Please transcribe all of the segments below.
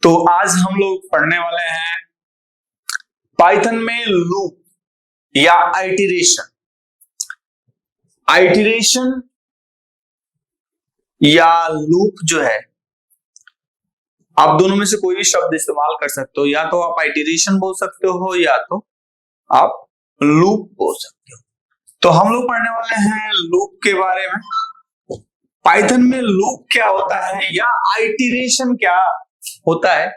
तो आज हम लोग पढ़ने वाले हैं पाइथन में लूप या आइटरेशन। आइटरेशन या लूप जो है, आप दोनों में से कोई भी शब्द इस्तेमाल कर सकते हो। या तो आप आइटरेशन बोल सकते हो या तो आप लूप बोल सकते हो। तो हम लोग पढ़ने वाले हैं लूप के बारे में। पाइथन में लूप क्या होता है या आइटरेशन क्या होता है।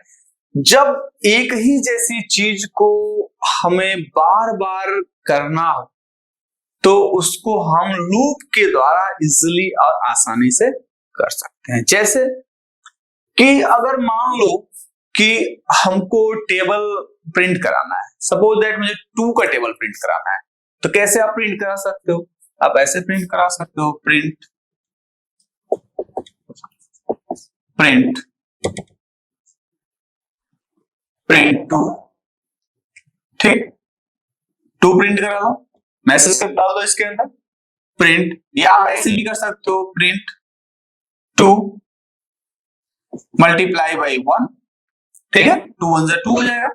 जब एक ही जैसी चीज को हमें बार बार करना हो तो उसको हम लूप के द्वारा इजीली और आसानी से कर सकते हैं। जैसे कि अगर मान लो कि हमको टेबल प्रिंट कराना है, सपोज दैट मुझे 2 का टेबल प्रिंट कराना है, तो कैसे आप प्रिंट करा सकते हो? आप ऐसे प्रिंट करा सकते हो, प्रिंट प्रिंट प्रिंट 2, ठीक, 2 प्रिंट करा लो, मैसेज डाल दो इसके अंदर प्रिंट। या आप ऐसे भी कर सकते हो, प्रिंट 2 मल्टीप्लाई बाई 1, ठीक है, 2 1 2 हो जाएगा।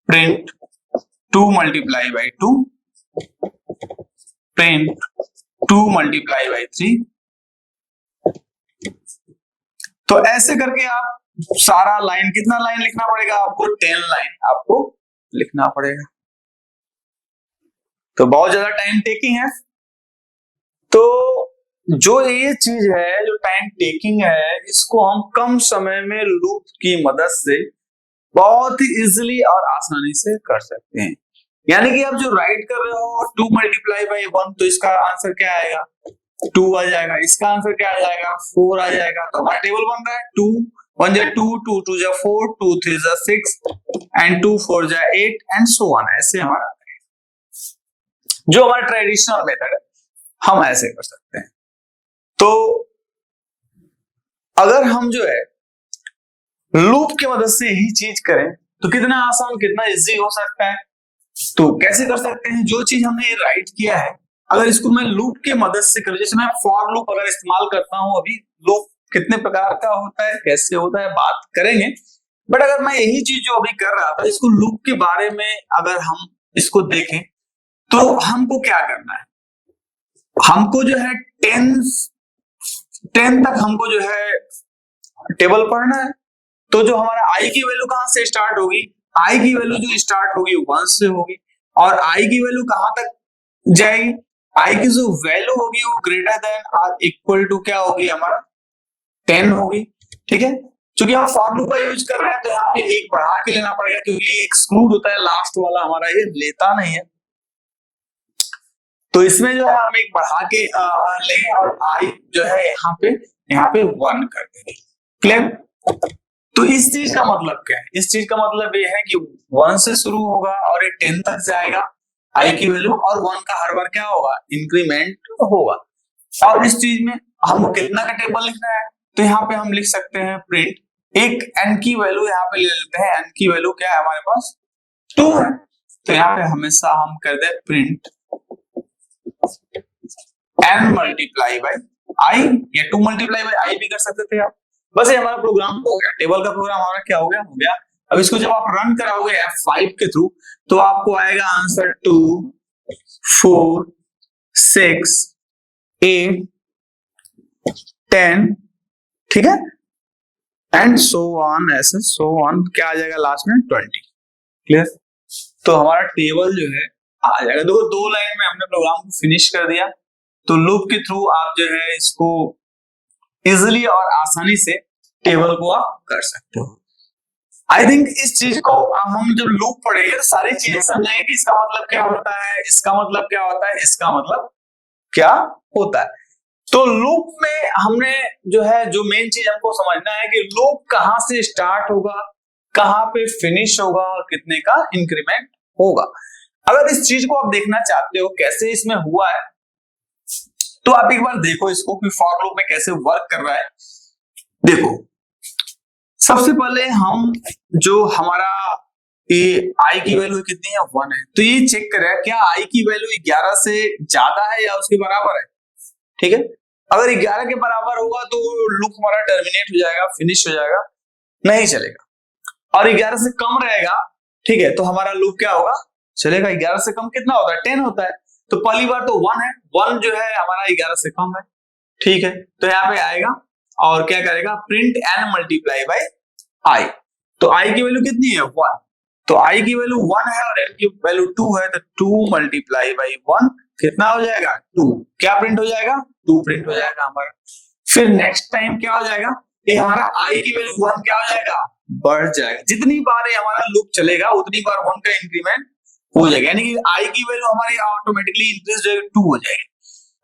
Print 2 multiply by 2, print 2 multiply by 3। तो ऐसे करके आप सारा लाइन, कितना लाइन लिखना पड़ेगा आपको? 10 लाइन आपको लिखना पड़ेगा। तो बहुत ज्यादा टाइम टेकिंग है। तो जो ये चीज है, जो टाइम टेकिंग है, इसको हम कम समय में लूप की मदद से बहुत ही इजीली और आसानी से कर सकते हैं। यानी कि आप जो राइट कर रहे हो 2 मल्टीप्लाई बाई 1, तो इसका आंसर क्या आएगा? 2 आ जाएगा। इसका आंसर क्या आ जाएगा? 4 आ जाएगा। तो हमारा टेबल बन रहा है 2 1 जा 2, 2 2 जा 4, 2 3 जा 6 एंड 2 4 जा 8 एंड सो ऑन। ऐसे हमारा जो हमारा ट्रेडिशनल मेथड है, हम ऐसे कर सकते हैं। तो अगर हम जो है लूप की मदद से यही चीज करें तो कितना आसान, कितना इजी हो सकता है। तो कैसे कर सकते हैं? जो चीज हमने राइट किया है, अगर इसको मैं लूप की मदद से करूं, जैसे मैं फॉर लूप अगर इस्तेमाल करता हूं, अभी लूप कितने प्रकार का होता है, कैसे होता है, बात करेंगे। बट अगर मैं यही चीज जो अभी कर रहा था, इसको लूप के बारे में अगर हम इसको देखें तो हमको क्या करना है? हमको जो है 10 तक हमको जो है टेबल पढ़ना है। तो जो हमारा आई की वैल्यू कहां से स्टार्ट होगी? आई की वैल्यू जो स्टार्ट होगी 1 से होगी। और आई की वैल्यू कहां तक जाएगी? आई की जो वैल्यू होगी वो ग्रेटर देन और इक्वल टू क्या होगी? हमारा 10 होगी, ठीक है। क्योंकि हम फॉर लूप का यूज कर रहे हैं तो यहाँ पे एक बढ़ा के लेना पड़ेगा, क्योंकि एक्सक्लूड होता है लास्ट वाला, हमारा ये लेता नहीं है। तो इसमें जो है हम एक बढ़ा के लेंगे और आई जो है यहाँ पे 1 कर देंगे। क्लियर? तो इस चीज का मतलब क्या है? इस चीज का मतलब ये है कि 1 से शुरू होगा और ये 10 तक जाएगा आई की वैल्यू, और 1 का हर बार क्या होगा? इंक्रीमेंट होगा। और इस चीज में हमको कितना का टेबल लिखना है? तो यहाँ पे हम लिख सकते हैं प्रिंट एक n की वैल्यू यहाँ पे ले लेते हैं। n की वैल्यू क्या है हमारे पास? 2 है। तो यहाँ पे हमेशा हम कर दे print n multiply by I, या 2 मल्टीप्लाई बाई आई भी कर सकते थे आप। बस ये हमारा प्रोग्राम हो गया, टेबल का प्रोग्राम हमारा क्या हो गया। अब इसको जब आप रन कराओगे F5 के थ्रू तो आपको आएगा आंसर 2 4 6 8 10, ठीक है, एंड सो ऑन, ऐसे सो ऑन, क्या आ जाएगा लास्ट में? 20। क्लियर? तो हमारा टेबल जो है आ जाएगा। देखो 2 लाइन में हमने प्रोग्राम को फिनिश कर दिया। तो लूप के थ्रू आप जो है इसको इजिली और आसानी से टेबल को आप कर सकते हो। आई थिंक इस चीज को हम जब लूप पढ़ेंगे तो सारी चीजें समझेंगे कि इसका मतलब क्या होता है, इसका मतलब क्या होता है, इसका मतलब क्या होता है। तो लूप में हमने जो है, जो मेन चीज हमको समझना है कि लूप कहां से स्टार्ट होगा, कहां पे फिनिश होगा और कितने का इंक्रीमेंट होगा। अगर इस चीज को आप देखना चाहते हो कैसे इसमें हुआ है, तो आप एक बार देखो इसको कि फॉर लूप में कैसे वर्क कर रहा है। देखो सबसे पहले हम जो हमारा ये आई की वैल्यू कितनी है? 1 है। तो ये चेक करें क्या आई की वैल्यू 11 से ज्यादा है या उसके बराबर है, ठीक है। अगर 11 के बराबर होगा तो लूप हमारा टर्मिनेट हो जाएगा, फिनिश हो जाएगा। नहीं चलेगा। और 11 से कम रहेगा, ठीक है, तो हमारा लूप क्या होगा, चलेगा। 11 से कम कितना होता है, 10 होता है। तो पहली बार तो 1 है, 1 जो है हमारा 11 से कम है, ठीक है। तो यहाँ पे आएगा और क्या करेगा, प्रिंट एन मल्टीप्लाई बाय आई। तो आई की वैल्यू कितनी है, 1। तो आई की वैल्यू 1 है और एन की वैल्यू 2 है, तो 2 मल्टीप्लाई बाई 1 कितना हो जाएगा, 2। क्या प्रिंट हो जाएगा, 2 प्रिंट हो जाएगा हमारा। फिर नेक्स्ट टाइम क्या हो जाएगा, ये हमारा आई की वैल्यू 1 क्या हो जाएगा, बढ़ जाएगा। जितनी बार ये हमारा लूप चलेगा उतनी बार 1 का इंक्रीमेंट हो जाएगा, यानी कि आई की वैल्यू हमारी ऑटोमेटिकली इंक्रीज जो है 2 हो जाएगी।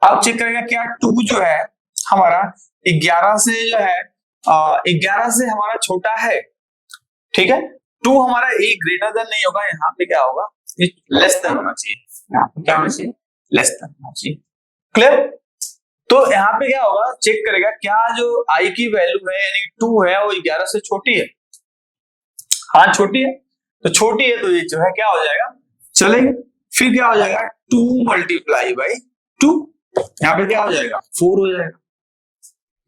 अब चेक करेगा क्या 2 जो है हमारा 11 से जो है 11 से हमारा छोटा है, ठीक है। 2 हमारा एक ग्रेटर देन नहीं होगा, यहाँ पे क्या होगा, ये लेस देन होना चाहिए, यहाँ पे क्या होना चाहिए, लेस देन होना चाहिए। क्लियर। तो यहाँ पे क्या होगा, चेक करेगा क्या जो आई की वैल्यू है यानी 2 है वो 11 से छोटी है, हाँ छोटी है। तो छोटी है तो ये जो है क्या हो जाएगा, चलेगा। फिर क्या हो जाएगा, 2 मल्टीप्लाई बाई 2, यहाँ पे क्या हो जाएगा, 4 हो जाएगा।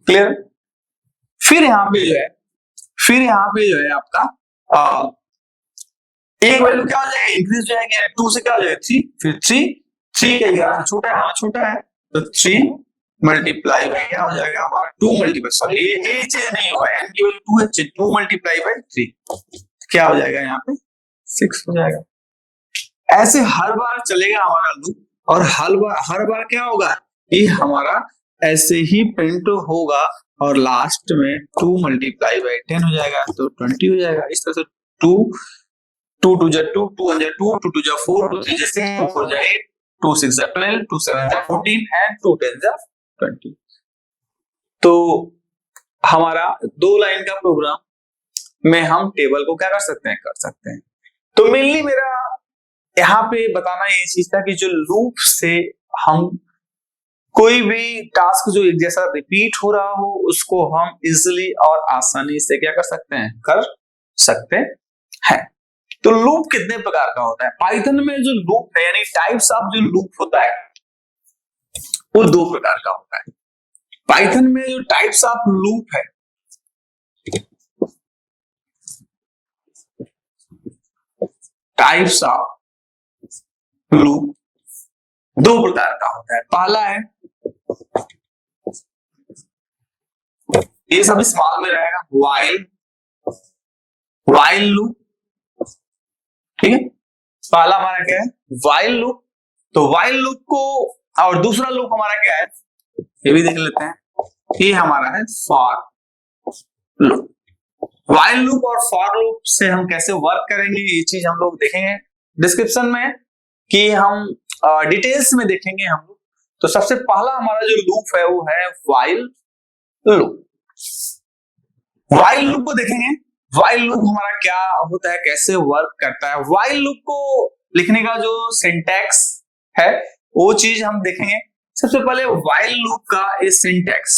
क्लियर। फिर यहाँ पे जो है, फिर यहाँ पे जो है आपका एक वैल्यू क्या हो जाएगा, इंक्रीज हो जाएगा, 2 से क्या हो जाएगा 3, फिर 3 का 11 छोटा है, हाँ छोटा है, तो 3 मल्टीप्लाई बाई क्या हो जाएगा हमारा 2 मल्टीप्लाई, सॉरी ये चेंज नहीं हुआ, एन की वैल्यू 2 है, 2 मल्टीप्लाई बाई 3 क्या हो जाएगा यहाँ पे 6 हो जाएगा। ऐसे हर बार चलेगा हमारा लूप, और हर बार क्या होगा, ये हमारा ऐसे ही प्रिंट होगा, और लास्ट में 2 मल्टीप्लाई बाई 10 हो जाएगा, तो 20 हो जाएगा। इस तरह से 2 2 2 जा 2 2 1 जा 2 2 2 जा 4 2 3 जा 6 2 4 जा 8 2 6 जा 12 2 7 जा 14 एंड 2 10 जा 20। तो हमारा 2 लाइन का प्रोग्राम में हम टेबल को क्या कर सकते हैं। तो मेनली मेरा यहाँ पे बताना ये चीज था कि जो लूप से हम कोई भी टास्क जो एक जैसा रिपीट हो रहा हो उसको हम इजिली और आसानी से क्या कर सकते हैं। तो लूप कितने प्रकार का होता है, पाइथन में जो लूप है यानी टाइप्स ऑफ जो लूप होता है वो 2 प्रकार का होता है। पाइथन में जो टाइप्स ऑफ लूप है, टाइप्स ऑफ लूप 2 प्रकार का होता है। पहला है, ये सब स्मॉल में रहेगा, वाइल लूप, ठीक है। पहला हमारा क्या है, वाइल लूप। तो वाइल लूप को, और दूसरा लूप हमारा क्या है, ये भी देख लेते हैं, ये हमारा है फॉर लूप। वाइल लूप और फॉर लूप से हम कैसे वर्क करेंगे ये चीज हम लोग देखेंगे डिस्क्रिप्शन में, कि हम डिटेल्स में देखेंगे हम लोग। तो सबसे पहला हमारा जो लूप है वो है वाइल लूप। वाइल लूप को देखेंगे, वाइल लूप हमारा क्या होता है, कैसे वर्क करता है। वाइल लूप को लिखने का जो सिंटैक्स है वो चीज हम देखेंगे। सबसे पहले वाइल लूप का ये सिंटैक्स,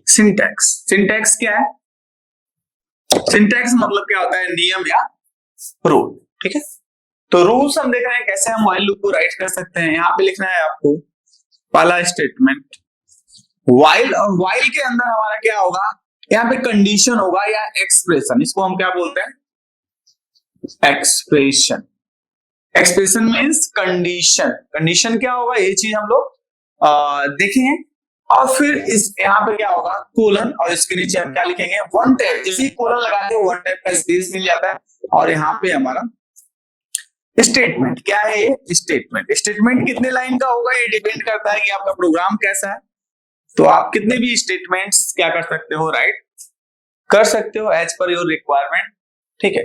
सिंटैक्स क्या है, सिंटैक्स मतलब क्या होता है, नियम या रूल, ठीक है। तो रूल्स हम देख रहे हैं कैसे हम वाइल लूप को राइट कर सकते हैं। यहाँ पे लिखना है आपको पहला स्टेटमेंट वाइल, और वाइल के अंदर हमारा क्या होगा, यहाँ पे कंडीशन होगा या एक्सप्रेशन, इसको हम क्या बोलते हैं, expression. Expression means condition, condition क्या होगा ये चीज हम लोग देखेंगे। और फिर इस यहाँ पे क्या होगा, कोलन, और इसके नीचे हम क्या लिखेंगे, वन टाइप। जैसे कोलन लगाते हैं वन टाइप का स्पेस मिल जाता है। और यहाँ पे हमारा स्टेटमेंट क्या है, ये स्टेटमेंट कितने लाइन का होगा ये डिपेंड करता है कि आपका प्रोग्राम कैसा है। तो आप कितने भी स्टेटमेंट्स क्या कर सकते हो, राइट कर सकते हो एज पर योर रिक्वायरमेंट, ठीक है।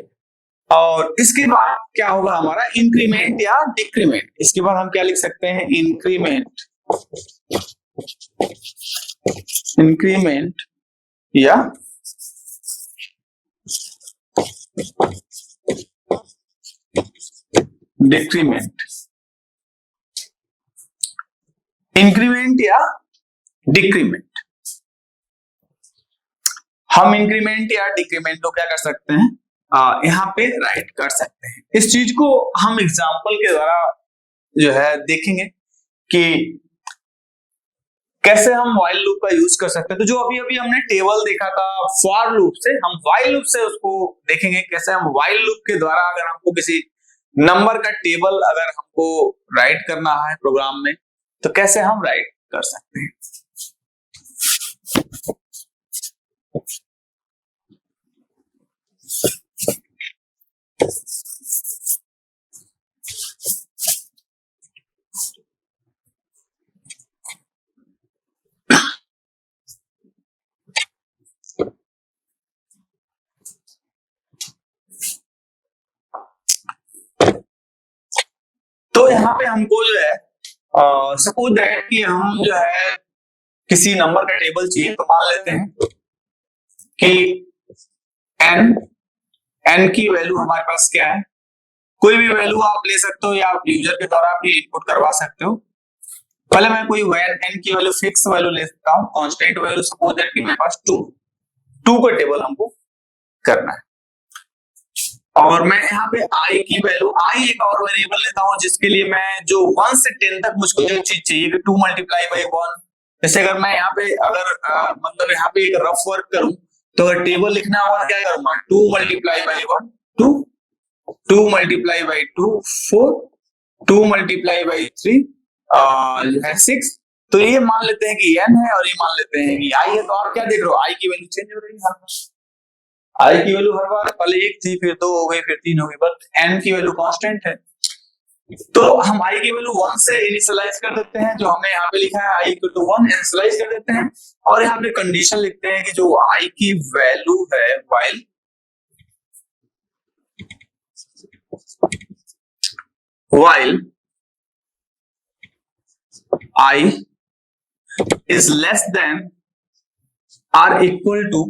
और इसके बाद क्या होगा हमारा, इंक्रीमेंट या डिक्रीमेंट। इसके बाद हम क्या लिख सकते हैं, इंक्रीमेंट या डिक्रीमेंट, इंक्रीमेंट या डिक्रीमेंट। हम इंक्रीमेंट या डिक्रीमेंट को क्या कर सकते हैं, यहाँ पे राइट कर सकते हैं। इस चीज को हम एग्जाम्पल के द्वारा जो है देखेंगे कि कैसे हम व्हाइल लूप का यूज कर सकते हैं। तो जो अभी अभी हमने टेबल देखा था फॉर लूप से, हम व्हाइल लूप से उसको देखेंगे कैसे हम व्हाइल लूप के द्वारा अगर हमको किसी नंबर का टेबल अगर हमको राइट करना है प्रोग्राम में तो कैसे हम राइट कर सकते हैं। तो यहाँ पे हमको जो है सपोज दैट कि हम जो है किसी नंबर का टेबल चाहिए, तो मान लेते हैं कि n की वैल्यू हमारे पास क्या है, कोई भी वैल्यू आप ले सकते हो या आप यूजर के द्वारा भी इनपुट करवा सकते हो। पहले मैं कोई n की वैल्यू फिक्स वैल्यू ले सकता हूँ, कांस्टेंट वैल्यू, सपोज दैट कि मेरे पास 2 का टेबल हमको करना है। और मैं यहाँ पे i की वैल्यू, i एक और वेरिएबल लेता हूँ जिसके लिए मैं जो 1 से 10 तक मुझको जो चीज चाहिए कि 2 मल्टीप्लाई बाई 1। जैसे अगर मैं यहाँ पे अगर मतलब यहाँ पे एक रफ वर्क करूं तो अगर टेबल लिखना होगा क्या करूंगा, 2 multiply by 1 2 multiply by 2 4 2 multiply by 3 है 6। तो ये मान लेते हैं कि n है और ये मान लेते हैं कि i है। तो आप क्या देख रहे हो, i की वैल्यू चेंज हो रही है हर बार, i की वैल्यू हर बार पहले 1 थी फिर 2 हो गई फिर 3 हो गई, बट n की वैल्यू कांस्टेंट है। तो हम i की वैल्यू 1 से इनिशियलाइज कर देते हैं, जो हमने यहाँ पे लिखा है i इक्वल टू 1 इनिशियलाइज कर देते हैं और यहाँ पे कंडीशन लिखते हैं कि जो i की वैल्यू है while i is less than or equal to,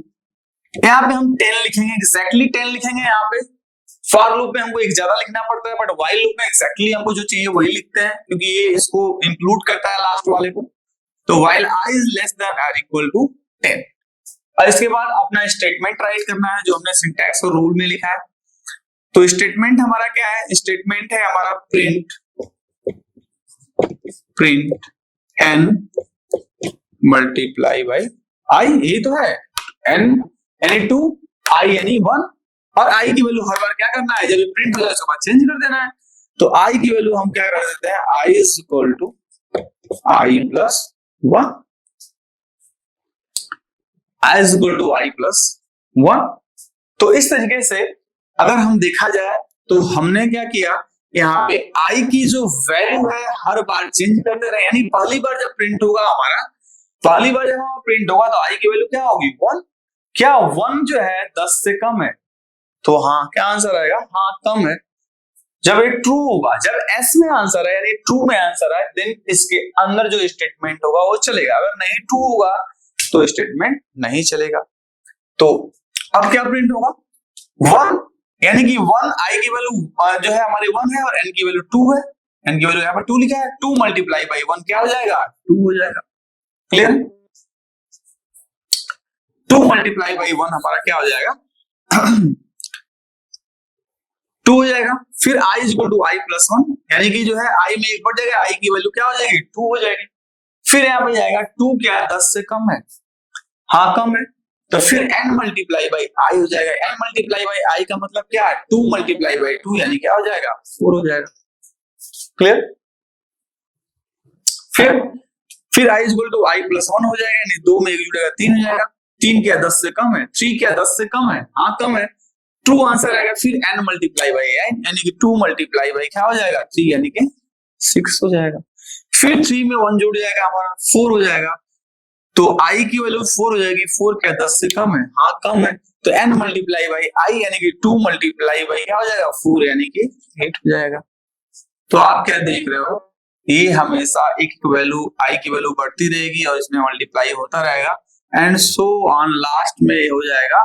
यहाँ पे हम 10 लिखेंगे, एग्जैक्टली 10 लिखेंगे। यहाँ पे फॉर लूप में हमको एक ज्यादा लिखना पड़ता है, बट व्हाइल लूप में एग्जैक्टली हमको जो चाहिए वही लिखते हैं क्योंकि ये इसको इंक्लूड करता है लास्ट वाले को। तो while i is less than or equal to 10 और इसके बाद अपना स्टेटमेंट राइट करना है जो हमने सिंटैक्स और रूल में लिखा है। तो स्टेटमेंट हमारा क्या है, स्टेटमेंट है हमारा print n multiply by i, ये तो है n यानी 2 i यानी 1 और i की वैल्यू हर बार क्या करना है, जब ये प्रिंट हो जाए उसके बाद चेंज कर देना है। तो i की वैल्यू हम क्या कर देते हैं, i is equal to i plus 1, i is equal to i plus 1। तो इस तरीके से अगर हम देखा जाए तो हमने क्या किया, यहाँ पे i की जो वैल्यू है हर बार चेंज करते रहे, यानी पहली बार जब प्रिंट होगा हमारा, पहली बार जब हमारा प्रिंट होगा तो i की वैल्यू क्या होगी 1। क्या 1 जो है 10 से कम है, तो हाँ क्या आंसर आएगा, हाँ कम है। जब ये ट्रू होगा, जब s में आंसर है यानी ट्रू में आंसर है, देन इसके अंदर जो स्टेटमेंट होगा वो चलेगा, अगर नहीं ट्रू होगा तो स्टेटमेंट नहीं चलेगा। तो अब क्या प्रिंट होगा 1, यानी कि 1 i की वैल्यू जो है हमारी 1 है और n की वैल्यू 2 है, n की वैल्यू यहाँ पर 2 लिखा है, 2 मल्टीप्लाई बाई 1 क्या हो जाएगा 2 हो जाएगा। क्लियर, 2 मल्टीप्लाई बाई 1 हमारा क्या हो जाएगा 2 हो जाएगा। फिर i is equal to i plus 1, यानी कि जो है i में एक बढ़ जाएगा, i की वैल्यू क्या हो जाएगी 2 हो जाएगी। फिर यहाँ पे जाएगा 2 क्या है 10 से कम है, हाँ कम है, तो फिर n मल्टीप्लाई बाई i हो जाएगा। n मल्टीप्लाई बाई i का मतलब क्या है 2 मल्टीप्लाई बाई 2 यानी क्या हो जाएगा 4 हो जाएगा। क्लियर, फिर i is equal to i plus 1 हो जाएगा, यानी 2 में एक जुड़ेगा 3 हो जाएगा। 3 क्या 10 से कम है, 3 क्या 10 से कम है, हाँ कम है, ट्रू आंसर आएगा। फिर n मल्टीप्लाई बाई n यानी कि 2 मल्टीप्लाई बाई क्या हो जाएगा 3 यानी कि 6 हो जाएगा। फिर 3 में 1 जुड़ जाएगा हमारा 4 हो जाएगा, तो i की वैल्यू 4 हो जाएगी। 4 क्या 10 से कम है, हाँ कम है, तो n मल्टीप्लाई बाई i यानी कि 2 मल्टीप्लाई बाई क्या हो जाएगा 4 यानी कि 8 हो जाएगा। तो आप क्या देख रहे हो, ये हमेशा एक वैल्यू i की वैल्यू बढ़ती रहेगी और इसमें मल्टीप्लाई होता रहेगा एंड सो ऑन, लास्ट में हो जाएगा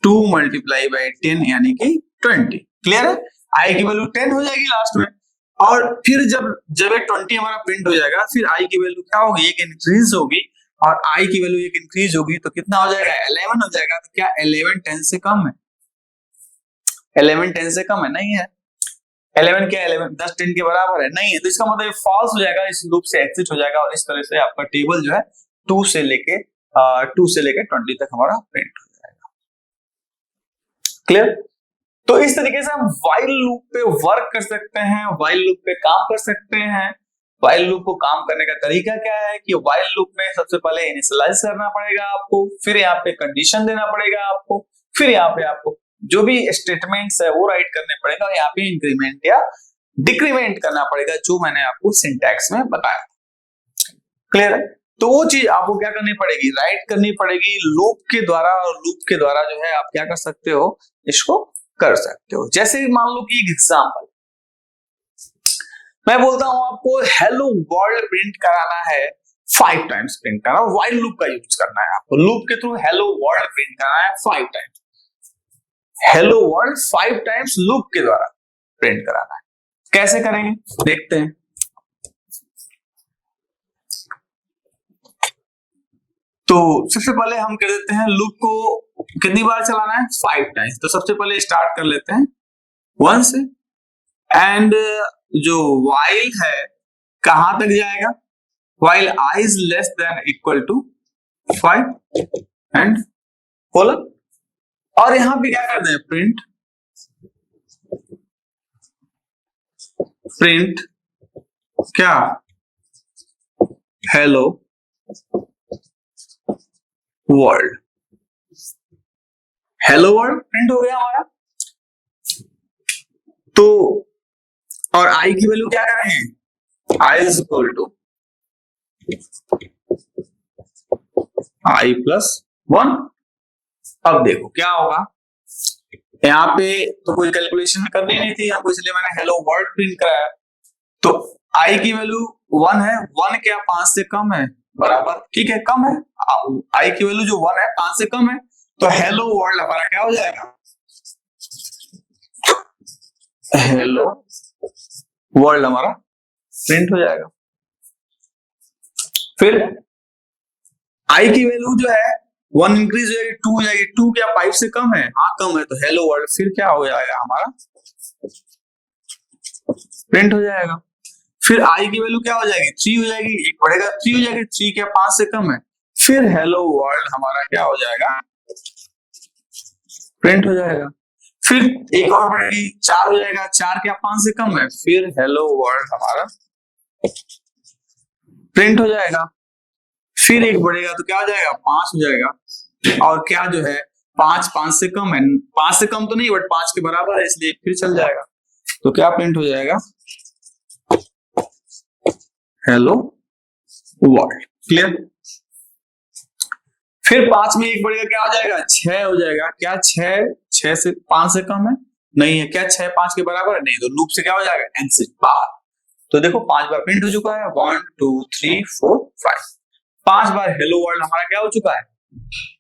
2 मल्टीप्लाई बाई 10 यानी कि 20। क्लियर है, i की वैल्यू 10 हो जाएगी लास्ट में, और फिर जब 20 हमारा प्रिंट हो जाएगा फिर i की वैल्यू क्या होगी, एक इंक्रीज होगी, और i की वैल्यू एक इंक्रीज होगी तो कितना हो जाएगा 11 हो जाएगा। तो क्या 11 10 से कम है, 11 10 से कम है, नहीं है। 11 क्या 11 10 10 के बराबर है, नहीं है, तो इसका मतलब फॉल्स हो जाएगा, इस लूप से एग्जिट हो जाएगा और इस तरह से आपका टेबल जो है 2 से लेके 20 तक हमारा प्रिंट हो जाएगा। क्लियर? तो इस तरीके से हम व्हाइल लूप पे वर्क कर सकते हैं, व्हाइल लूप पे काम कर सकते हैं। व्हाइल लूप को काम करने का तरीका क्या है कि व्हाइल लूप में सबसे पहले इनिशियलाइज करना पड़ेगा आपको, फिर यहाँ पे कंडीशन देना पड़ेगा आपको, फिर यहाँ पे आपको जो भी स्टेटमेंट्स है वो राइट करने पड़ेगा, और यहाँ पे इंक्रीमेंट या डिक्रीमेंट करना पड़ेगा, जो मैंने आपको सिंटैक्स में बताया। क्लियर है? तो वो चीज आपको क्या करनी पड़ेगी, राइट करनी पड़ेगी लूप के द्वारा, और लूप के द्वारा जो है आप क्या कर सकते हो, इसको कर सकते हो। जैसे मान लो कि एग्जांपल मैं बोलता हूं आपको हेलो वर्ल्ड प्रिंट कराना है, 5 टाइम्स प्रिंट करना, व्हाइल लूप का यूज करना है आपको, लूप के थ्रू हेलो वर्ल्ड प्रिंट करना है 5 times, hello world 5 times loop के द्वारा प्रिंट कराना है। कैसे करेंगे देखते हैं। तो सबसे पहले हम कर देते हैं लूप को कितनी बार चलाना है, 5 टाइम्स। तो सबसे पहले स्टार्ट कर लेते हैं 1 से, एंड जो while है कहां तक जाएगा, while I is less than equal to 5 and colon, और यहां पे क्या करते हैं प्रिंट क्या, hello world, hello world print हो गया हमारा। तो और आई की वैल्यू क्या करेंगे, I is equal to I plus 1। अब देखो क्या होगा, यहाँ पे तो कोई कैलकुलेशन करनी नहीं थी यहाँ, इसलिए मैंने हेलो वर्ल्ड प्रिंट कराया। तो आई की वैल्यू 1 है, 1 क्या 5 से कम है, बराबर, ठीक है कम है, आई की वैल्यू जो 1 है 5 से कम है, तो हेलो वर्ल्ड हमारा क्या हो जाएगा, हेलो वर्ल्ड हमारा प्रिंट हो जाएगा। फिर आई की वैल्यू जो है 1 इंक्रीज हो जाएगी, 2 हो जाएगी, 2 क्या 5 से कम है, हाँ कम है, तो हेलो वर्ल्ड फिर क्या हो जाएगा हमारा प्रिंट हो जाएगा। फिर आई की वैल्यू क्या हो जाएगी, 3 हो जाएगी, एक बढ़ेगा 3 हो जाएगी, 3 क्या 5 से कम है, फिर हेलो वर्ल्ड हमारा क्या हो जाएगा प्रिंट हो जाएगा। फिर एक और बढ़ेगी 4 हो जाएगा, 4 क्या 5 से कम है, फिर हेलो वर्ल्ड हमारा प्रिंट हो जाएगा। फिर एक बढ़ेगा तो क्या हो जाएगा 5 हो जाएगा, और क्या जो है 5 से कम है, 5 से कम तो नहीं बट 5 के बराबर है, इसलिए फिर चल जाएगा, तो क्या प्रिंट हो जाएगा हेलो वर्ल्ड। क्लियर? फिर 5 में एक बढ़ेगा क्या हो जाएगा 6 हो जाएगा, क्या 6 से 5 से कम है, नहीं है, क्या 6 5 के बराबर है, नहीं, तो लूप से क्या हो जाएगा एग्जिट बाहर। तो देखो 5 बार प्रिंट हो चुका है, 1 2 3 4 5, 5 बार हेलो वर्ल्ड हमारा क्या हो चुका है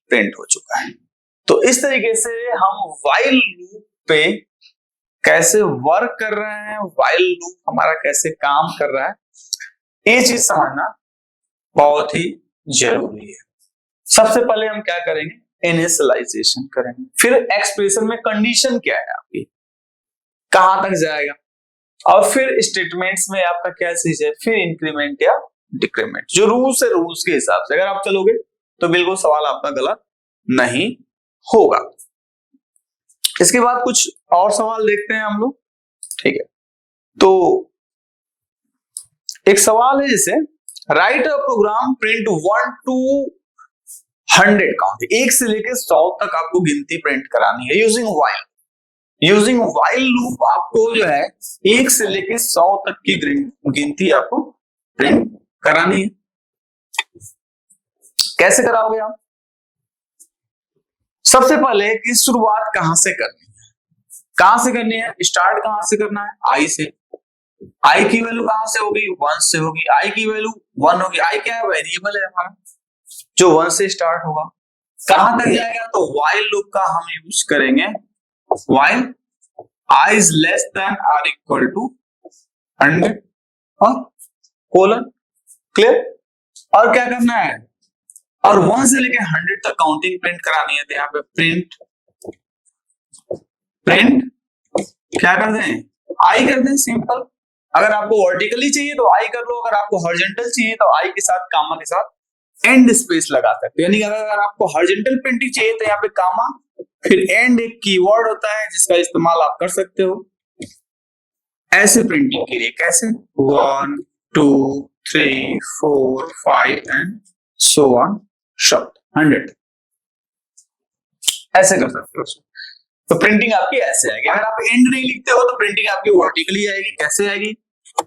प्रिंट हो चुका है। तो इस तरीके से हम व्हाइल लूप पे कैसे वर्क कर रहे हैं, व्हाइल लूप हमारा कैसे काम कर रहा है, ये चीज समझना बहुत ही जरूरी है। सबसे पहले हम क्या करेंगे, इनिशियलाइजेशन करेंगे, फिर एक्सप्रेशन में कंडीशन क्या है आपकी, कहां तक जाएगा, और फिर स्टेटमेंट्स में आपका क्या चीज है, फिर इंक्रीमेंट या डिक्रीमेंट, जो रूल्स है रूल्स के हिसाब से अगर आप चलोगे तो बिल्कुल सवाल आपका गलत नहीं होगा। इसके बाद कुछ और सवाल देखते हैं हम लोग, ठीक है। तो एक सवाल है जैसे write a program print 1 to 100 count, 1 से लेकर 100 तक आपको गिनती प्रिंट करानी है using while. Using while loop आपको जो है 1 से लेकर 100 तक की गिनती आपको प्रिंट करानी है। कैसे कराओगे आप, सबसे पहले की शुरुआत कहां से करनी है, कहां से करनी है, स्टार्ट कहां से करना है, आई से। आई की वैल्यू कहां से होगी, 1 से होगी, आई की वैल्यू 1 होगी, आई क्या है वेरिएबल है हमारा जो 1 से स्टार्ट होगा। कहां तक जाएगा, तो व्हाइल लूप का हम यूज करेंगे, while I is less than or equal to 100 और कोलन। क्लियर? और क्या करना है, और 1 से लेकर 100 तक काउंटिंग प्रिंट करानी है, तो यहाँ पे प्रिंट क्या कर दें, आई कर दें, सिंपल। अगर आपको वर्टिकली चाहिए तो आई कर लो, अगर आपको हॉरिजॉन्टल चाहिए तो आई के साथ कामा के साथ एंड स्पेस लगा सकते हो, यानी कि अगर आपको हॉरिजॉन्टल प्रिंटिंग चाहिए तो यहाँ पे कामा, फिर एंड एक कीवर्ड होता है जिसका इस्तेमाल आप कर सकते हो ऐसे प्रिंटिंग के लिए। कैसे? 1 2 3 4 5 एंड सो ऑन शब्द 100 ऐसे कर सकते हो। तो प्रिंटिंग आपकी ऐसे आएगी। अगर आप एंड नहीं लिखते हो तो प्रिंटिंग आपकी वर्टिकली आएगी। कैसे आएगी?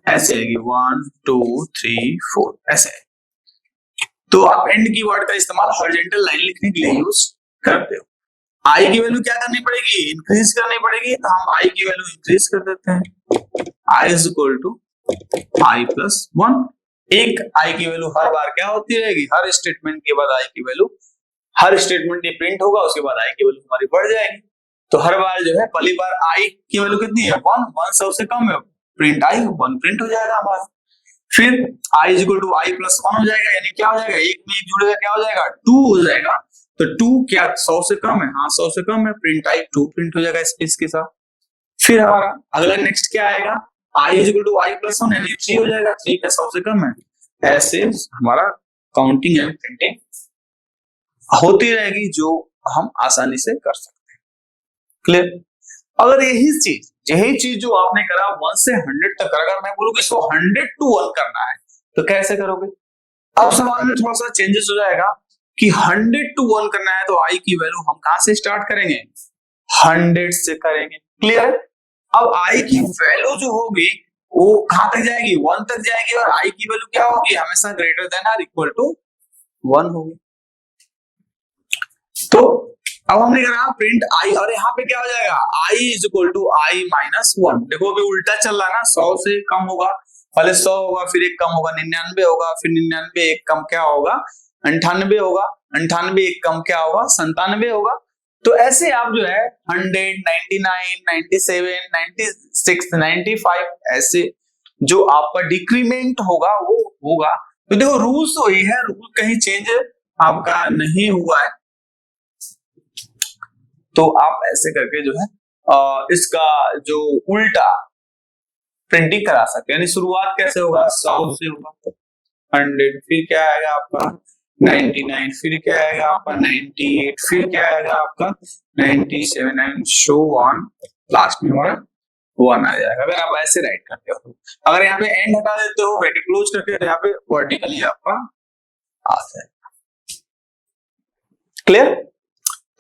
ऐसे आएगी 1 2 3 4 ऐसे आएगी। तो आप एंड कीवर्ड का इस्तेमाल हॉरिजॉन्टल लाइन लिखने के लिए यूज करते हो। आई की वैल्यू क्या करनी पड़ेगी? इंक्रीज करनी पड़ेगी। तो हम आई की वैल्यू इंक्रीज कर देते हैं। I is equal to I plus 1। एक आई की वैल्यू हर बार क्या होती रहेगी? हर स्टेटमेंट के बाद आई की वैल्यू, हर स्टेटमेंट ये प्रिंट होगा उसके बाद आई की वैल्यू हमारी बढ़ जाएगी। तो हर बार जो है पहली बार आई की वैल्यू कितनी है? 1 सबसे कम है, प्रिंट आई 1 प्रिंट हो जाएगा हमारा। फिर I is equal to I plus 1 हो जाएगा, यानी क्या हो जाएगा? एक में एक जुड़ेगा, क्या हो जाएगा? 2 हो जाएगा। तो 2 क्या 100 से कम है? हाँ 100 से कम है, प्रिंट आई 2 प्रिंट हो जाएगा स्पेस के साथ। फिर हमारा अगला नेक्स्ट क्या आएगा? I is equal to I plus 1 यानी 3 हो जाएगा, 3 क्या 100 से कम है। ऐसे हमारा काउंटिंग एंड प्रिंटिंग होती रहेगी जो हम आसानी से कर सकते हैं। क्लियर? अगर यही चीज जो आपने करा 1 से 100 तक, अगर मैं बोलूं कि इसको 100 to 1 करना है तो कैसे करोगे? अब सवाल में थोड़ा सा चेंजेस हो जाएगा कि 100 to 1 करना है तो आई की वैल्यू हम कहां से स्टार्ट करेंगे? 100 से करेंगे। क्लियर? अब आई की वैल्यू जो होगी वो कहां तक जाएगी? 1 तक जाएगी, और आई की वैल्यू क्या होगी? हमेशा ग्रेटर देन और इक्वल टू 1 होगी। तो अब हमने कहा प्रिंट आई, और यहाँ पे क्या हो जाएगा? I is equal to I minus 1। देखो अभी उल्टा चल रहा है ना, 100 से कम होगा, पहले 100 होगा, फिर एक कम होगा 99 होगा, फिर 99 एक कम क्या होगा? 98 होगा, 98 एक कम क्या होगा? 97 होगा। तो ऐसे आप जो है 100 99 97 96 95 ऐसे जो आपका डिक्रीमेंट होगा वो होगा। तो देखो रूल्स वही है, रूल कहीं चेंज आपका नहीं हुआ है। तो आप ऐसे करके जो है इसका जो उल्टा प्रिंटिंग करा सकते हैं। यानी शुरुआत कैसे होगा? 100 से होगा, 100, फिर क्या आएगा आपका 99, फिर क्या आएगा आपका 98, फिर क्या आएगा आपका 97 एंड सो ऑन, लास्ट में हमारा 1 आ जाएगा। अगर आप ऐसे राइट करते हो तो। अगर यहाँ पे एंड हटा देते हो, ब्रैकेट क्लोज करके, तो यहाँ पे वर्टिकली आपका आ जाएगा। क्लियर?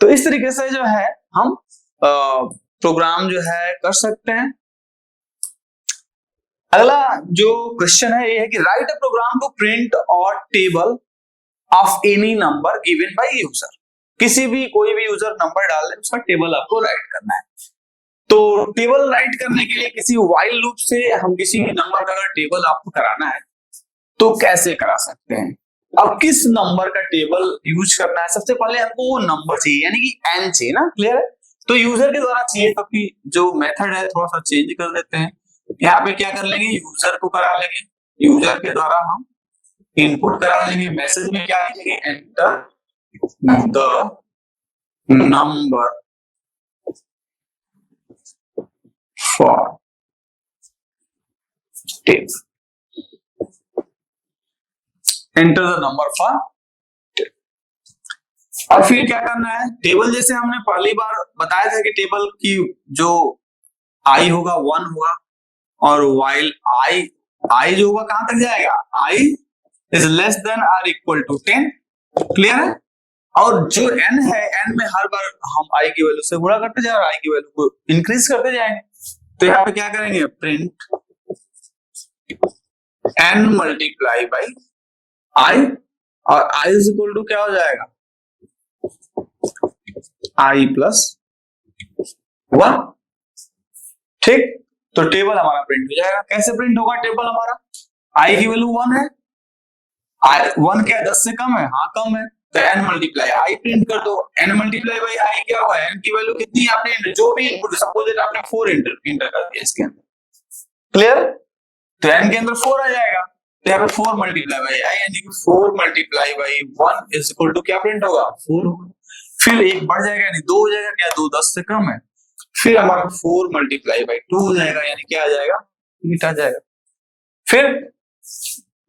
तो इस तरीके से जो है हम प्रोग्राम जो है कर सकते हैं। अगला जो क्वेश्चन है ये है कि write a program to print और table of any number given by user. किसी भी कोई भी यूजर नंबर डाल दे, उसका टेबल आपको राइट करना है। तो टेबल राइट करने के लिए किसी व्हाइल लूप से हम किसी नंबर का अगर टेबल आपको कराना है तो कैसे करा सकते हैं? अब किस नंबर का टेबल यूज करना है? सबसे पहले हमको वो नंबर चाहिए, यानी कि n चाहिए ना। क्लियर है? तो यूजर के द्वारा चाहिए, क्योंकि जो मेथड है थोड़ा सा चेंज कर देते हैं। यहाँ पे क्या कर लेंगे? यूजर को करा लेंगे, यूजर के द्वारा हम इनपुट करा लेंगे। मैसेज में क्या लिखेंगे? Enter the number for table, enter the number for. और फिर क्या करना है? टेबल जैसे हमने पहली बार बताया था कि टेबल की जो आई होगा 1 होगा, और वाइल आई जो होगा कहां तक जाएगा? आई इज लेस देन और इक्वल टू 10। क्लियर है? और जो n है, n में हर बार हम आई की वैल्यू से गुणा करते जाएंगे, आई की वैल्यू को इंक्रीज करते जाएंगे। तो यहाँ पे क्या करेंगे? Print n multiply by I, और i इज इक्वल टू क्या हो जाएगा? i plus 1। ठीक? तो टेबल हमारा प्रिंट हो जाएगा। कैसे प्रिंट होगा टेबल हमारा? i की वैल्यू 1 है, 1 क्या 10 से कम है? हाँ कम है, तो n मल्टीप्लाई आई प्रिंट कर दो। n मल्टीप्लाई बाई आई क्या हुआ? n की वैल्यू कितनी आपने जो भी इनपुट, सपोज आपने 4 इंटर कर दिया इसके अंदर। क्लियर? तो n के अंदर 4 आ जाएगा, तो यहाँ पे 4 मल्टीप्लाई बाई आई, यानी कि 4 multiply by 1 is equal to क्या प्रिंट होगा? 4 होगा। फिर एक बढ़ जाएगा, यानी 2 हो जाएगा, क्या 2 10 से कम है। फिर हमारा 4 मल्टीप्लाई बाई 2 हो जाएगा, यानी क्या आ जाएगा? 8 आ जाएगा। फिर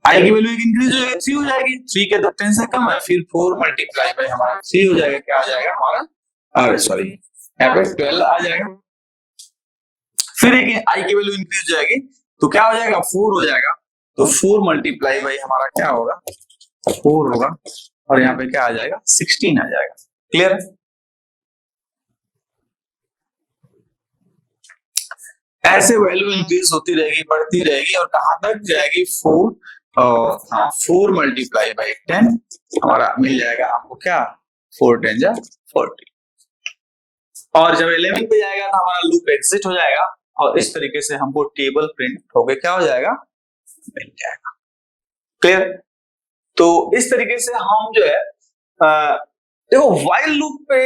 आई की वैल्यू इंक्रीज हो जाएगी, 3 हो जाएगी, 3 के तो 10 से कम है, फिर 4 मल्टीप्लाई बाय हमारा 3 हो जाएगा, क्या आ जाएगा हमारा, अरे सॉरी यहाँ पे 12 आ जाएगा। फिर एक आई की वैल्यू इंक्रीज हो जाएगी तो क्या हो जाएगा, 4 हो जाएगा, तो 4 मल्टीप्लाई बाय हमारा क्या होगा, 4 होगा, और यहाँ पे क्या आ जाएगा, 16 आ जाएगा। क्लियर है? ऐसे वैल्यू इंक्रीज होती रहेगी, बढ़ती रहेगी, और कहां तक जाएगी, 4 मल्टीप्लाई बाई 10 हमारा मिल जाएगा आपको क्या, 4 10 जा 40। और जब 11 पे जाएगा तो हमारा लूप एग्जिट हो जाएगा, और इस तरीके से हमको टेबल प्रिंट होके क्या हो जाएगा, मिल जाएगा। क्लियर? तो इस तरीके से हम जो है देखो व्हाइल लूप पे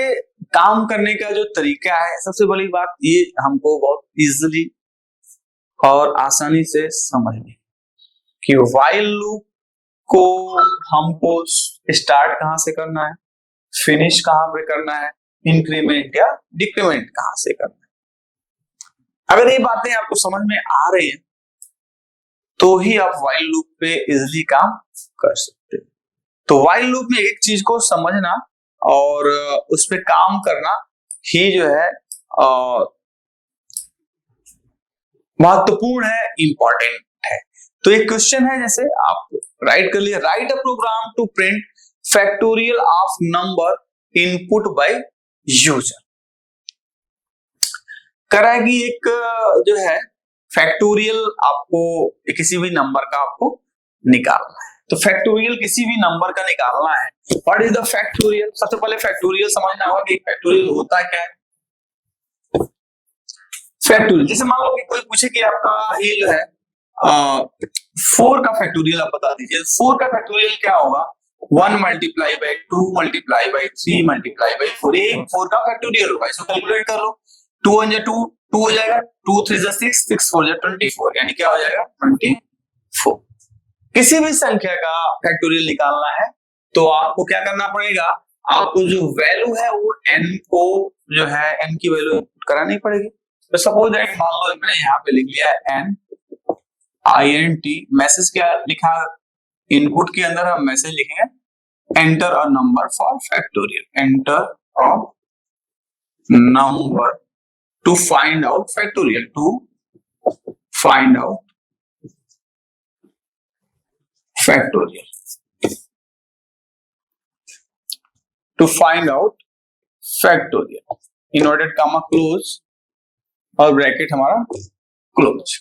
काम करने का जो तरीका है, सबसे बड़ी बात ये हमको बहुत इजीली और आसानी से समझनी कि व्हाइल लूप को हमको स्टार्ट कहां से करना है, फिनिश कहां पे करना है, इंक्रीमेंट या डिक्रीमेंट कहां से करना है। अगर ये बातें आपको समझ में आ रही है तो ही आप व्हाइल लूप पे इजीली काम कर सकते हैं। तो व्हाइल लूप में एक चीज को समझना और उस पे काम करना ही जो है महत्वपूर्ण है, इंपॉर्टेंट है। तो एक क्वेश्चन है, जैसे आप राइट कर लिए, write a program to print factorial of number input by user. कराएगी एक जो है फैक्टोरियल, आपको किसी भी नंबर का आपको निकालना है। तो फैक्टोरियल किसी भी नंबर का निकालना है। What is the factorial? सबसे पहले फैक्टोरियल समझना होगा कि फैक्टोरियल होता क्या है। फैक्टोरियल जैसे मान लो कि कोई पूछे कि आपका ये जो है 4 का फैक्टोरियल आप बता दीजिए। 4 का फैक्टोरियल क्या होगा, 1 multiply by 2 multiply by 3 multiply by 4, ये 4 का फैक्टोरियल होगा। इसको कैलकुलेट कर लो, 2 1 जा 2 2 हो जाएगा, 2 3 जा 6 6 4 जा 24, यानी क्या हो जाएगा 24। किसी भी संख्या का फैक्टोरियल निकालना है तो आपको क्या करना पड़ेगा, आपको जो वैल्यू है वो n को जो है n की वैल्यू करानी पड़ेगी। तो सपोज दैट मान लो मैंने यहाँ पे लिख लिया है n int, मैसेज क्या लिखा, इनपुट के अंदर हम मैसेज लिखेंगे enter a number for factorial, enter a number to find out factorial, to find out factorial, to find out factorial, inverted comma close और ब्रैकेट हमारा क्लोज।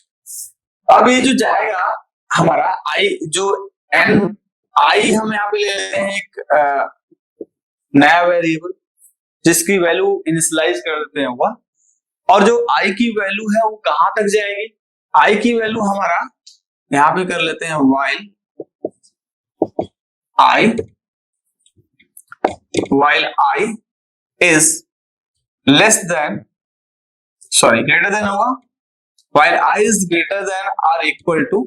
अब ये जो जाएगा हमारा आई, जो एन आई हम यहाँ पे ले लेते हैं एक नया वेरिएबल जिसकी वैल्यू इनिशियलाइज कर देते हैं 1, और जो आई की वैल्यू है वो कहां तक जाएगी, आई की वैल्यू हमारा यहाँ पे कर लेते हैं while I is less then, sorry greater than होगा, while I is greater than or equal to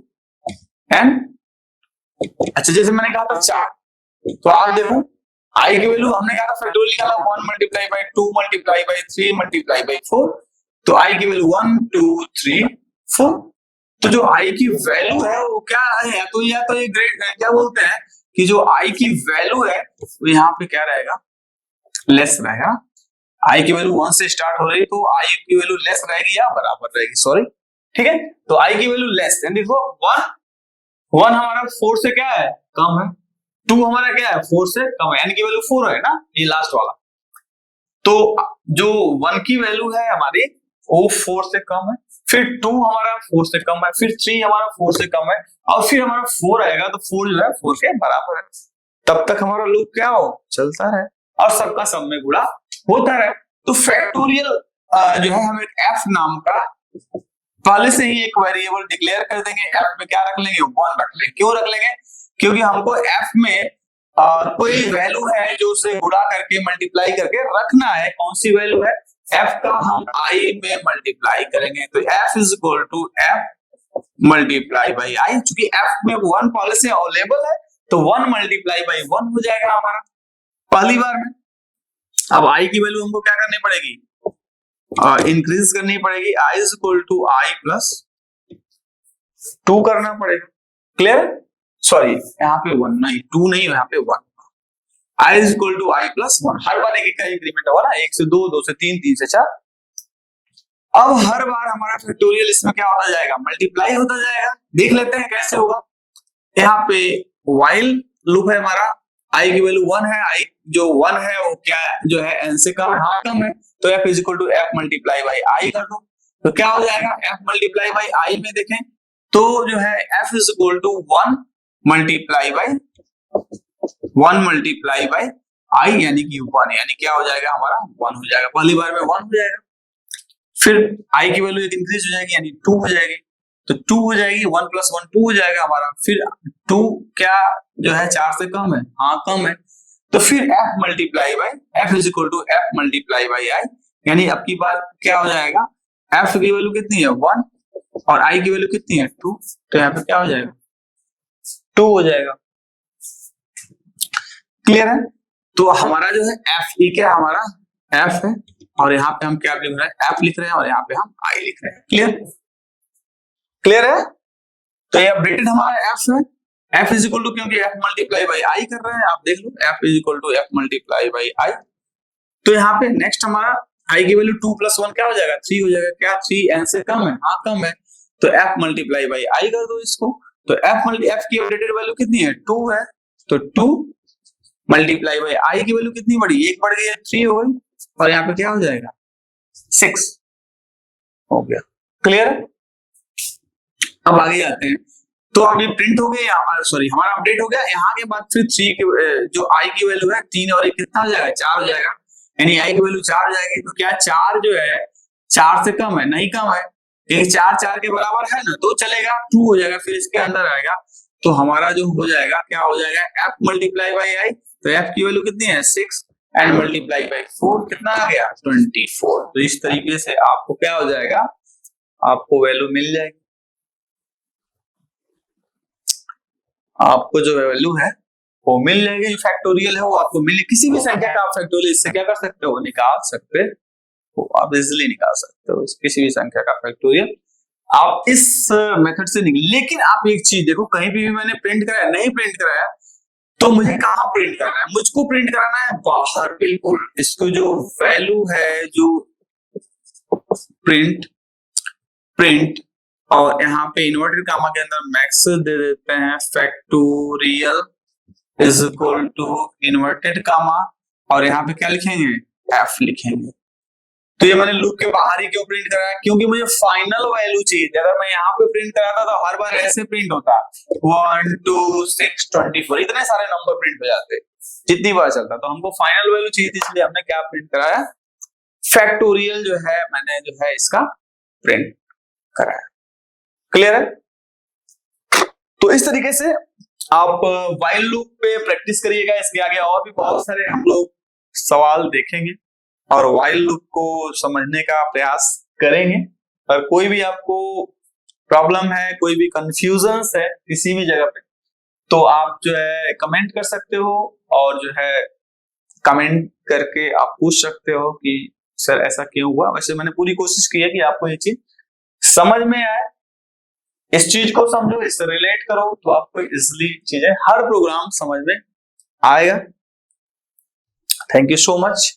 n। अच्छा जैसे मैंने कहा था 4, तो आप देखो i की वैल्यू हमने कहा था फैक्टोरियल निकाला 1 multiply by 2 multiply by 3 multiply by 4, तो i की वैल्यू 1 2 3 4। तो जो i की वैल्यू है वो क्या है, तो या तो ये ग्रेट क्या बोलते हैं कि जो i की वैल्यू है वो यहाँ पे क्या रहेगा, लेस रहेगा। i की वैल्यू 1 से स्टार्ट हो रही तो i की वैल्यू लेस रहेगी या बराबर रहेगी, सॉरी ठीक है। तो i की वैल्यू लेस, देखो 1 हमारा 4 से क्या है, कम है, 2 हमारा क्या है 4 से कम है, n की वैल्यू 4 है ना, ये लास्ट वाला। तो जो 1 की वैल्यू है हमारी वो 4 से कम है, फिर 2 हमारा 4 से कम है, फिर 3 हमारा 4 से कम है, और फिर हमारा 4 आएगा तो 4 जो है 4 के बराबर है। तब तक हमारा लूप क्या हो, चलता रहे और सबका सब में गुणा होता रहे। तो फैक्टोरियल जो है हम एक f नाम का पहले से ही एक वेरिएबल डिक्लेयर कर देंगे, f में क्या रख लेंगे 1 रख लेंगे। क्यों रख लेंगे, क्योंकि हमको f में कोई वैल्यू है जो उसे गुणा करके मल्टीप्लाई करके रखना है। कौन सी वैल्यू है, f का हम i में मल्टीप्लाई करेंगे, तो f is equal to f multiply by i। चूंकि f में 1 पहले से अवेलेबल है तो 1 मल्टीप्लाई बाई 1 हो जाएगा हमारा पहली बार में। अब i की वैल्यू हमको क्या करनी पड़ेगी, इंक्रीज करनी पड़ेगी, i is equal to i plus 2 करना पड़ेगा। क्लियर? सॉरी यहाँ पे 1 नहीं, 2 नहीं, यहाँ पे 1, i is equal to i plus 1। हर बार एक का इंक्रीमेंट होगा ना, 1 से 2, 2 से 3, 3 से 4। अब हर बार हमारा फैक्टोरियल इसमें क्या होता जाएगा, मल्टीप्लाई होता जाएगा। देख लेते हैं कैसे होगा। यहाँ पे व्हाइल लूप है हमारा, i की वैल्यू 1 है, i जो 1 है वो क्या है, जो है n से कम है, हाँ कम है, तो f is equal to f multiply by i कर दो, तो क्या हो जाएगा, f मल्टीप्लाई बाई i में देखें तो जो है f is equal to 1 multiply by i यानी कि 1, यानी क्या हो जाएगा हमारा 1 हो जाएगा, पहली बार में 1 हो जाएगा। फिर i की वैल्यू एक इंक्रीज हो जाएगी यानी 2 हो जाएगी, तो 2 हो जाएगी, 1 प्लस 1 2 हो जाएगा हमारा। फिर 2 क्या जो है 4 से कम है, हाँ कम है, तो फिर f multiply by f is equal to f multiply by i, यानी अब की बार क्या हो जाएगा, f की वैल्यू कितनी है 1 और i की वैल्यू कितनी है 2, तो यहाँ पे क्या हो जाएगा 2 हो जाएगा। क्लियर है? तो हमारा जो है f ये क्या हमारा f है, और यहाँ पे हम क्या लिख रहे हैं, f लिख रहे हैं, और यहाँ पे हम i लिख रहे हैं। क्लियर? क्लियर है? तो ये अपडेटेड हमारा f है, f इज इक्वल टू, क्योंकि f मल्टीप्लाई बाई i कर रहे हैं, आप देख लो f is equal to f multiply by i। तो यहाँ पे नेक्स्ट हमारा i की वैल्यू 2 प्लस 1 क्या हो जाएगा 3 हो जाएगा, क्या 3 n से कम है, हाँ कम है, तो f मल्टीप्लाई बाई i कर दो इसको, तो f की अपडेटेड वैल्यू कितनी है 2 है, तो 2 मल्टीप्लाई बाई i की वैल्यू कितनी बढ़ी, एक बढ़ गई 3 हो गई, और यहाँ पे क्या हो जाएगा 6 हो गया। क्लियर? अब आगे आते हैं, तो अब ये प्रिंट हो गया, सॉरी हमारा अपडेट हो गया। यहाँ के बाद फिर 3 की जो i की वैल्यू है 3 और 1 कितना हो जाएगा 4 हो जाएगा, यानी i की वैल्यू 4 हो जाएगी, तो क्या 4 जो है 4 से कम है, नहीं कम है, एक 4 4 के बराबर है ना, तो चलेगा, 2 हो जाएगा, फिर इसके अंदर आएगा, तो हमारा जो हो जाएगा क्या हो जाएगा f मल्टीप्लाई बाई i, तो f की वैल्यू कितनी है 6 एंड मल्टीप्लाई बाई 4 कितना आ गया 24। तो इस तरीके से आपको क्या हो जाएगा, आपको वैल्यू मिल जाएगी, आपको जो वैल्यू है वो मिल जाएगी, जो फैक्टोरियल है वो आपको मिल, किसी भी संख्या का आप फैक्टोरियल इससे क्या कर सकते हो, निकाल सकते हो, आप इजिली निकाल सकते हो किसी भी संख्या का फैक्टोरियल आप इस मेथड से निकल। लेकिन आप एक चीज देखो, कहीं भी मैंने प्रिंट कराया, नहीं प्रिंट कराया, तो मुझे कहाँ प्रिंट करना है, मुझको प्रिंट कराना है बाहर, बिल्कुल इसको जो वैल्यू है, जो प्रिंट और यहाँ पे इन्वर्टेड कामा के अंदर मैक्स दे देते हैं, factorial is equal to inverted comma, और यहाँ पे क्या लिखेंगे f लिखेंगे। तो ये मैंने लूप के बाहर ही क्यों प्रिंट कराया, क्योंकि मुझे फाइनल वैल्यू चाहिए थी। अगर मैं यहाँ पे प्रिंट कराता तो हर बार ऐसे प्रिंट होता 1 2 6 24, इतने सारे नंबर प्रिंट हो जाते जितनी बार चलता, तो हमको फाइनल वैल्यू चाहिए थी, इसलिए हमने क्या प्रिंट कराया, फैक्टोरियल जो है मैंने जो है इसका प्रिंट कराया। क्लियर है? तो इस तरीके से आप व्हाइल लूप पे प्रैक्टिस करिएगा, इसके आगे और भी बहुत सारे हम लोग सवाल देखेंगे और व्हाइल लूप को समझने का प्रयास करेंगे। और कोई भी आपको प्रॉब्लम है, कोई भी कंफ्यूजन है किसी भी जगह पे, तो आप जो है कमेंट कर सकते हो, और जो है कमेंट करके आप पूछ सकते हो कि सर ऐसा क्यों हुआ। वैसे मैंने पूरी कोशिश की है कि आपको ये चीज समझ में आए, इस चीज को समझो, इससे रिलेट करो, तो आपको इजिली चीजें, हर प्रोग्राम समझ में आएगा। Thank you so much.